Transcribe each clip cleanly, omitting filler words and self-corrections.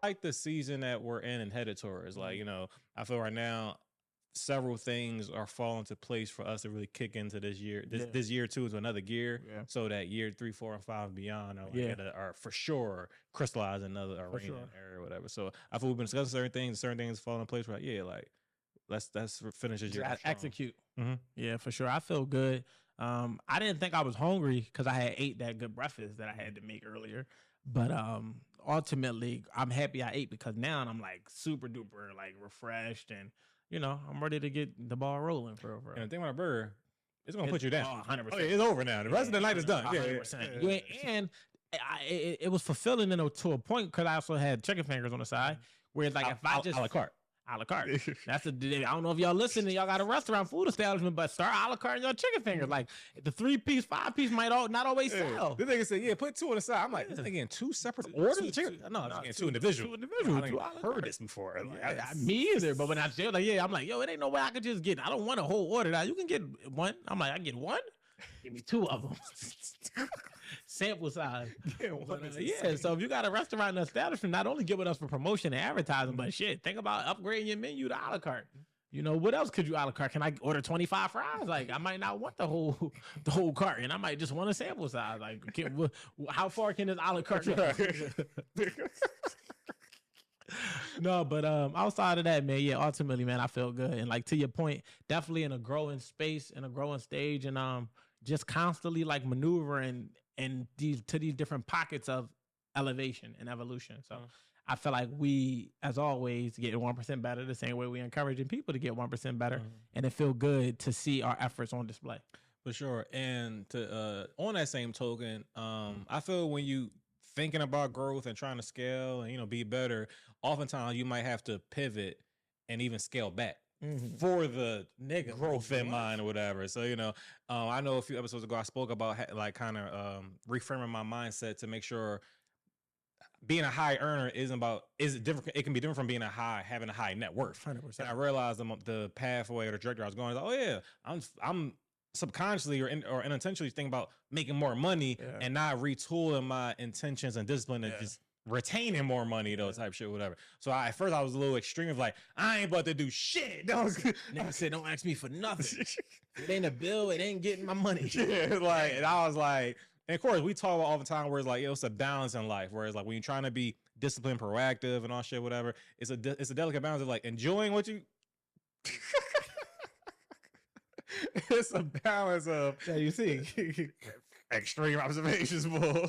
like the season that we're in and headed towards. Like, you know, I feel right now several things are falling into place for us to really kick into this year. This year too is another gear. Yeah. So that year 3, 4, and 5 and beyond are for sure crystallize another arena area or whatever. So I feel we've been discussing certain things falling in place. Right? Yeah, like let's finish this year. Execute. Yeah, for sure. I feel good. I didn't think I was hungry because I had ate that good breakfast that I had to make earlier. But ultimately, I'm happy I ate because now I'm like super duper like refreshed and you know I'm ready to get the ball rolling for. And the thing about a burger, it's gonna put you down. 100%. Oh, yeah, it's over now. The rest of the night is done. 100%. Yeah. And it was fulfilling to a point because I also had chicken fingers on the side. Where it's like if I just a la carte. A la carte. That's I don't know if y'all listening. Y'all got a restaurant food establishment, but start a la carte in your chicken fingers. Like the 3-piece, 5-piece might not always sell. The nigga said, "Yeah, put 2 on the side." I'm like, "This nigga getting 2 separate orders." No, I'm getting 2 individual. 2 individual. I heard this before. Like, me either. But when I said like, I'm like, yo, it ain't no way I could just get. I don't want a whole order. Now you can get 1. I'm like, I get 1. Give me 2 of them. Sample size. So if you got a restaurant and establishment, not only giving us for promotion and advertising, but shit, think about upgrading your menu to a la carte. You know, what else could you a la carte? Can I order 25 fries? Like, I might not want the whole cart, and I might just want a sample size. Like, how far can this a la carte go? No, but outside of that, man, yeah, ultimately, man, I feel good. And like to your point, definitely in a growing space, in a growing stage, and just constantly like maneuvering in these different pockets of elevation and evolution. So I feel like we, as always, get 1% better the same way we encouraging people to get 1% better, and it feel good to see our efforts on display. For sure. And to on that same token, I feel when you thinking about growth and trying to scale and, you know, be better, oftentimes you might have to pivot and even scale back for the growth in mind or whatever. So, you know, I know a few episodes ago I spoke about like kind of reframing my mindset to make sure being a high earner is different. It can be different from being having a high net worth. 100%. And I realized the pathway or the trajectory I was going, oh yeah, I'm subconsciously or unintentionally thinking about making more money and not retooling my intentions and discipline and just retaining more money, those type shit, whatever. So at first I was a little extreme of like, I ain't about to do shit. Nigga said, don't ask me for nothing. It ain't a bill. It ain't getting my money. And I was like, and of course we talk about all the time where it's like, it's a balance in life. Whereas like when you're trying to be disciplined, proactive and all shit, whatever, it's a delicate balance of like enjoying what you it's a balance of you see extreme observations, bull.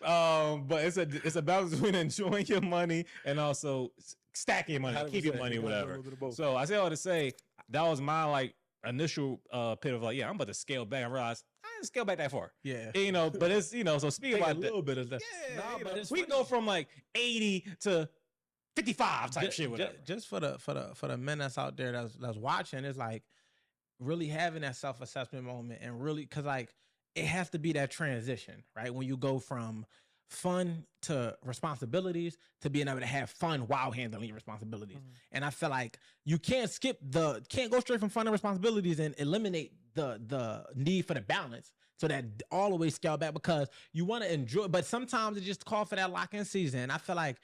But it's a balance between enjoying your money and also stacking your money, keep your money, whatever. So I say all to say that was my like initial pit of like, I'm about to scale back and realize I didn't scale back that far. Yeah. You know, but it's, you know, so speaking about a little bit of that. Yeah, but we go from like 80 to 55 type shit, whatever. Just for the men that's out there that's watching, it's like really having that self-assessment moment and really, because like it has to be that transition, right? When you go from fun to responsibilities to being able to have fun while handling your responsibilities. And I feel like you can't can't go straight from fun to responsibilities and eliminate the need for the balance so that always scale back because you want to enjoy, but sometimes it just call for that lock-in season. I feel like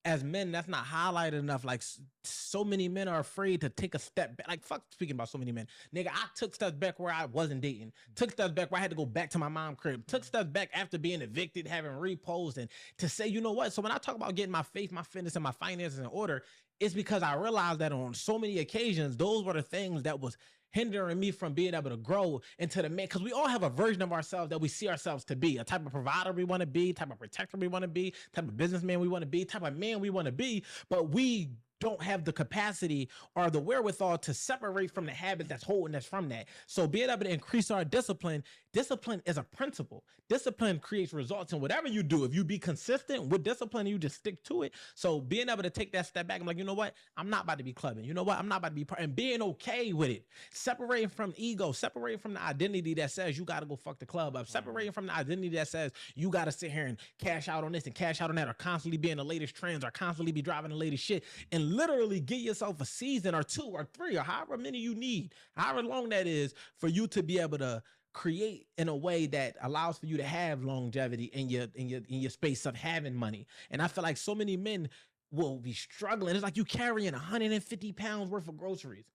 as men, that's not highlighted enough. Like so many men are afraid to take a step back. Like fuck speaking about so many men. Nigga, I took steps back where I wasn't dating. Took steps back where I had to go back to my mom's crib. Took steps back after being evicted, having repos, and to say, you know what? So when I talk about getting my faith, my fitness, and my finances in order, it's because I realized that on so many occasions, those were the things that was hindering me from being able to grow into the man. Because we all have a version of ourselves that we see ourselves to be. A type of provider we want to be, type of protector we want to be, type of businessman we want to be, type of man we want to be. But we don't have the capacity or the wherewithal to separate from the habit that's holding us from that. So being able to increase our discipline is a principle. Discipline creates results in whatever you do. If you be consistent with discipline, you just stick to it. So being able to take that step back, I'm like, you know what? I'm not about to be clubbing. You know what? I'm not about to be and being okay with it. Separating from ego, separating from the identity that says you got to go fuck the club up, separating from the identity that says you got to sit here and cash out on this and cash out on that, or constantly be in the latest trends, or constantly be driving the latest shit, and literally give yourself a season or 2 or 3 or however many you need, however long that is, for you to be able to create in a way that allows for you to have longevity in your space of having money. And I feel like so many men will be struggling. It's like you carrying 150 pounds worth of groceries.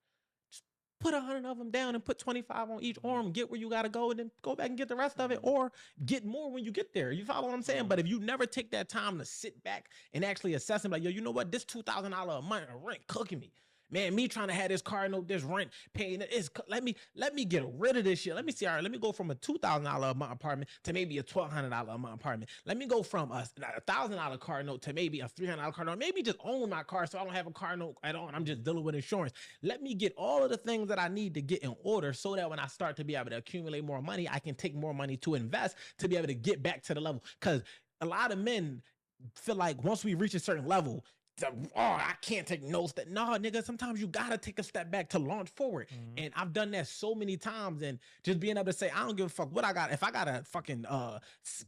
Just put 100 of them down and put 25 on each arm, get where you got to go, and then go back and get the rest of it, or get more when you get there. You follow what I'm saying? But if you never take that time to sit back and actually assess them, like, yo, you know what? This $2,000 a month rent cooking me. Man, me trying to have this car note, this rent paying, let me get rid of this shit. Let me see. All right, let me go from a $2,000 a month apartment to maybe a $1,200 a month apartment. Let me go from a $1,000 car note to maybe a $300 car note. Maybe just own my car so I don't have a car note at all. And I'm just dealing with insurance. Let me get all of the things that I need to get in order so that when I start to be able to accumulate more money, I can take more money to invest to be able to get back to the level. Because a lot of men feel like once we reach a certain level, I can't take no step. No, nigga, sometimes you gotta take a step back to launch forward. And I've done that so many times, and just being able to say, I don't give a fuck what I got. If I gotta fucking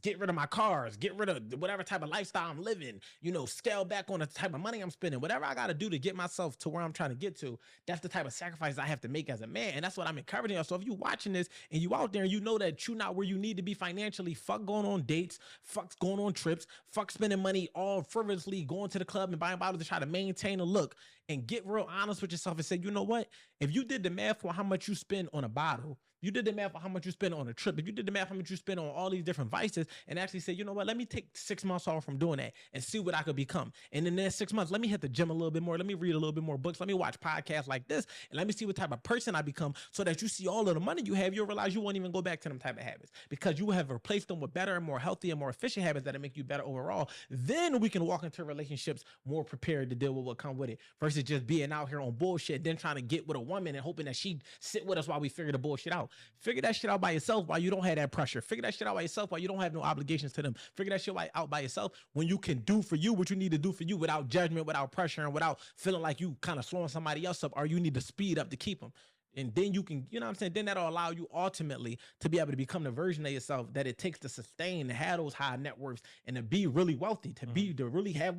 get rid of my cars, get rid of whatever type of lifestyle I'm living, you know, scale back on the type of money I'm spending, whatever I gotta do to get myself to where I'm trying to get to, that's the type of sacrifice I have to make as a man. And that's what I'm encouraging y'all. So if you watching this and you out there and you know that you're not where you need to be financially, fuck going on dates, fuck going on trips, fuck spending money all frivolously, going to the club and buying bottles to try to maintain a look, and get real honest with yourself and say, you know what? If you did the math for how much you spend on a bottle, you did the math for how much you spend on a trip, if you did the math how much you spend on all these different vices, and actually say, you know what, let me take 6 months off from doing that and see what I could become. And in the next 6 months, let me hit the gym a little bit more. Let me read a little bit more books. Let me watch podcasts like this, and let me see what type of person I become, so that you see all of the money you have, you'll realize you won't even go back to them type of habits, because you have replaced them with better and more healthy and more efficient habits that make you better overall. Then we can walk into relationships more prepared to deal with what comes with it, versus just being out here on bullshit, then trying to get with a woman and hoping that she sit with us while we figure the bullshit out. Figure that shit out by yourself while you don't have that pressure. Figure that shit out by yourself while you don't have no obligations to them. Figure that shit out by yourself when you can do for you what you need to do for you, without judgment, without pressure, and without feeling like you kind of slowing somebody else up, or you need to speed up to keep them. And then you can, you know what I'm saying? Then that'll allow you ultimately to be able to become the version of yourself that it takes to sustain, to have those high net worths, and to be really wealthy, to really have